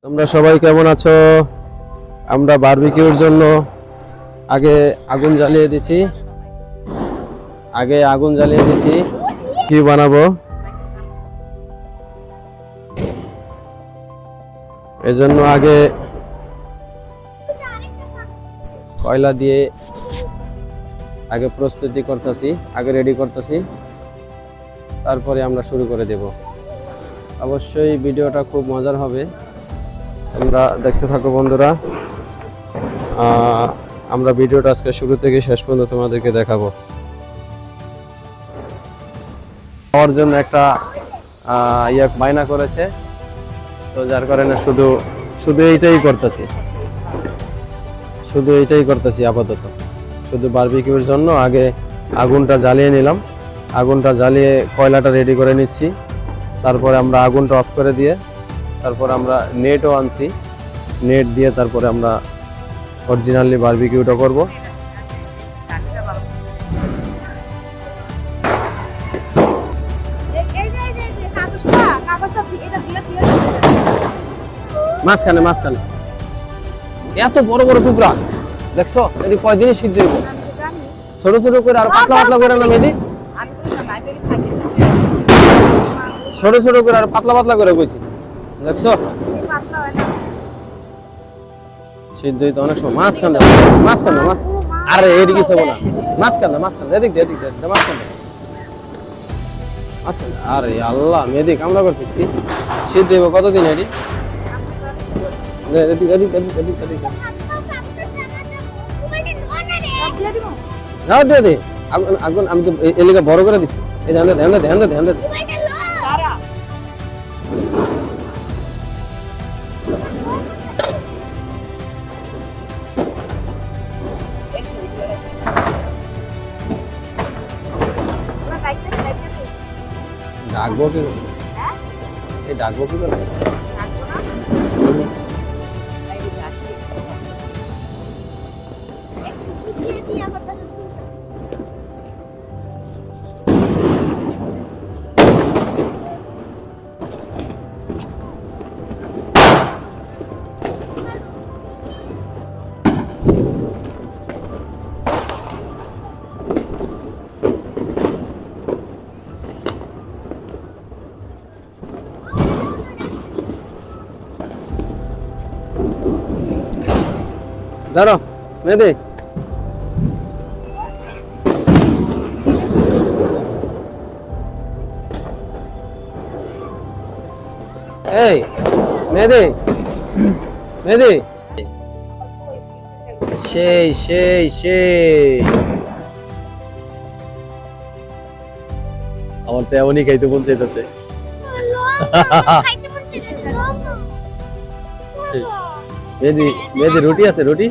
তোমরা সবাই কেমন আছো? আমরা বারবিকিউর জন্য আগে আগুন জ্বালিয়ে দিছি। কি বানাবো এজন্য আগে কয়লা দিয়ে আগে প্রস্তুতি করতেছি, আগে রেডি করতেছি, তারপরে আমরা শুরু করে দেব। অবশ্যই ভিডিওটা খুব মজার হবে, তোমরা দেখতে থাকো বন্ধুরা। আমরা ভিডিওটা আজকে শুরু থেকে শেষ পর্যন্ত তোমাদেরকে দেখাবো। খাওয়ার জন্য একটা বায়না করেছে, তো যার কারণে শুধু এইটাই করতেছি আপাতত। শুধু বারবিকিউর জন্য আগে আগুনটা জ্বালিয়ে নিলাম, আগুনটা জ্বালিয়ে কয়লাটা রেডি করে নিচ্ছি, তারপরে আমরা আগুনটা অফ করে দিয়ে তারপর আমরা নেটও আনছি, নেট দিয়ে তারপরে আমরা অরিজিনালি বারবিকিউটা করব। মাঝখানে এত বড় বড় টুকরা দেখছো, এটি কয়দিনই সিদ্ধ হইব? ছোট ছোট করে আর পাতলা পাতলা করে না মেদি, ছোট ছোট করে আর পাতলা পাতলা করে কইছি, দেখছো সিদ্ধ হইতে অনেক সময়। মাঝখানে আরে এদিকে কিছু না, মাঝখানে এদিক দিয়ে মাঝখানে। আরে আল্লাহ, মেদি কামড়া করছিস কি? সিদ্ধ হইব কতদিন? এটি আগুন আমি তো এলাকা বড় করে দিছি। এই ধ্যান দে ডাকবো কি করে? এই ডাকবো কি করে? ধরো মেয়েদে, এই মেয়েদে সেই আমার তো এমনই খাইতে মন চাইতেছে। মেয়েদে রুটি আছে? রুটি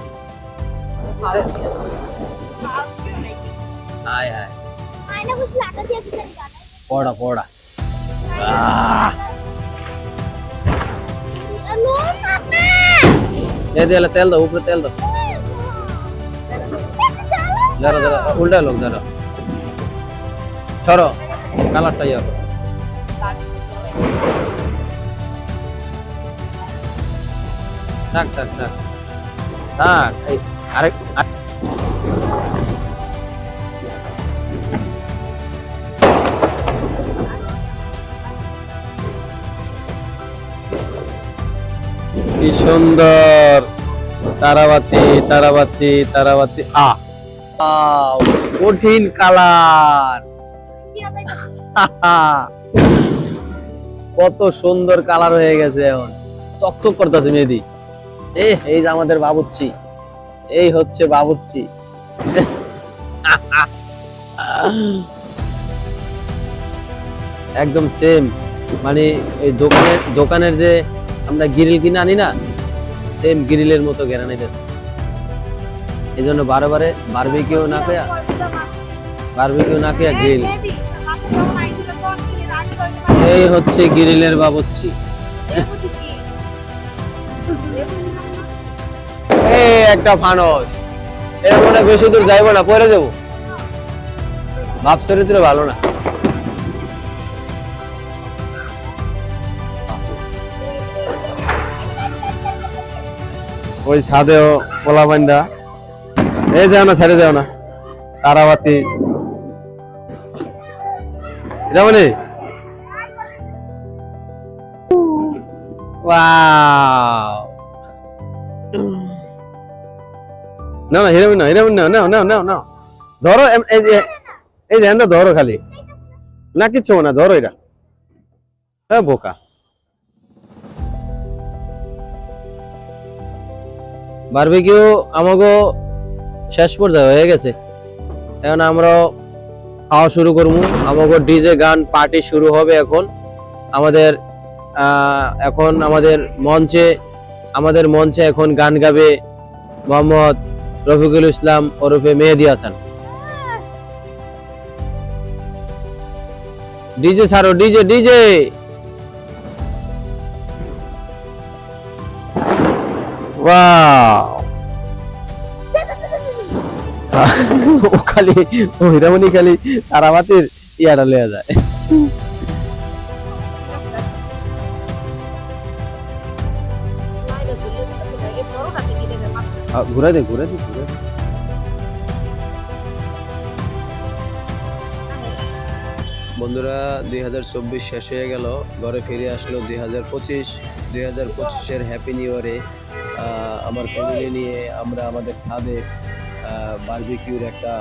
পড়া তেল দাও, উপরে তেল দাও। দাঁড়া উল্টা লোক, দাঁড়া ছড়ো কালারটা ইয়া করো। থাক এই আরেক কি সুন্দর তারাবাতি কঠিন কালার। কত সুন্দর কালার হয়ে গেছে, এখন চকচক করতেছে মেহেদি। এই যে আমাদের বাবুচ্চি, এই হচ্ছে বাবুচ্চি। একদম সেম, মানে এই দোকানের যে আমরা গ্রিল কিনে আনি না, সেম গ্রিলের মতো ঘেরানি দিচ্ছে। এই জন্য বারে বারবিকিউ না খেয়া গ্রিল। এই হচ্ছে গ্রিলের বাবুচ্চি। এই একটা ফানস, এর মনে বেশি দূর যাইবো না, পরে যাবো। ভাব চরিত্র ভালো না। ওই ছাদেও পোলা বান্ধা। এই যাও না, ছেড়ে যাও না, তারাবাতি রামনি। ওয়াও, না না হিরামিন না, হিরামিন না, নাও নাও নাও নাও, ধরো এই যে, এই যে হ্যান্ডা ধরো খালি, না কিচ্ছু না, ধরো এটা। হ্যাঁ বোকা। বারবিকিউ আমাগো শেষ পর্যায়ে হয়ে গেছে, এখন আমরা খাওয়া শুরু করবো। আমাগো ডিজে গান পার্টি শুরু হবে এখন। আমাদের এখন আমাদের মঞ্চে এখন গান গাবে মোহাম্মদ রফিকুল ইসলাম ওরফে মেহেদী হাসান। ডিজে ছাড়ো, ডিজে ডিজে। ওয়াও, ও খালি ও হিরামনি খালি তারাবাতির ইয়াটা লয়ে যায়। ঘুরে দে ঘুরে দে ঘুরে দে। বন্ধুরা 2024 শেষ হয়ে গেল, ঘরে ফিরে আসলো 2025 হ্যাপি নিউ ইয়ারে আমার ফ্যামিলি নিয়ে আমরা আমাদের ছাদে বারবিকিউর একটা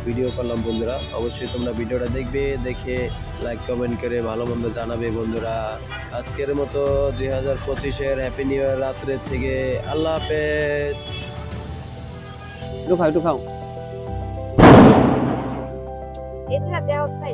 ভিডিও করলাম। বন্ধুরা অবশ্যই তোমরা ভিডিওটা দেখবে, দেখে লাইক কমেন্ট করে ভালো মন্দ জানাবে। বন্ধুরা আজকের মতো 2025 হ্যাপি নিউ ইয়ার রাত্রের থেকে আল্লাহ হাফেজ। একটু খাও, একটু খাও। এদিকে দেওয়া হচ্ছে না,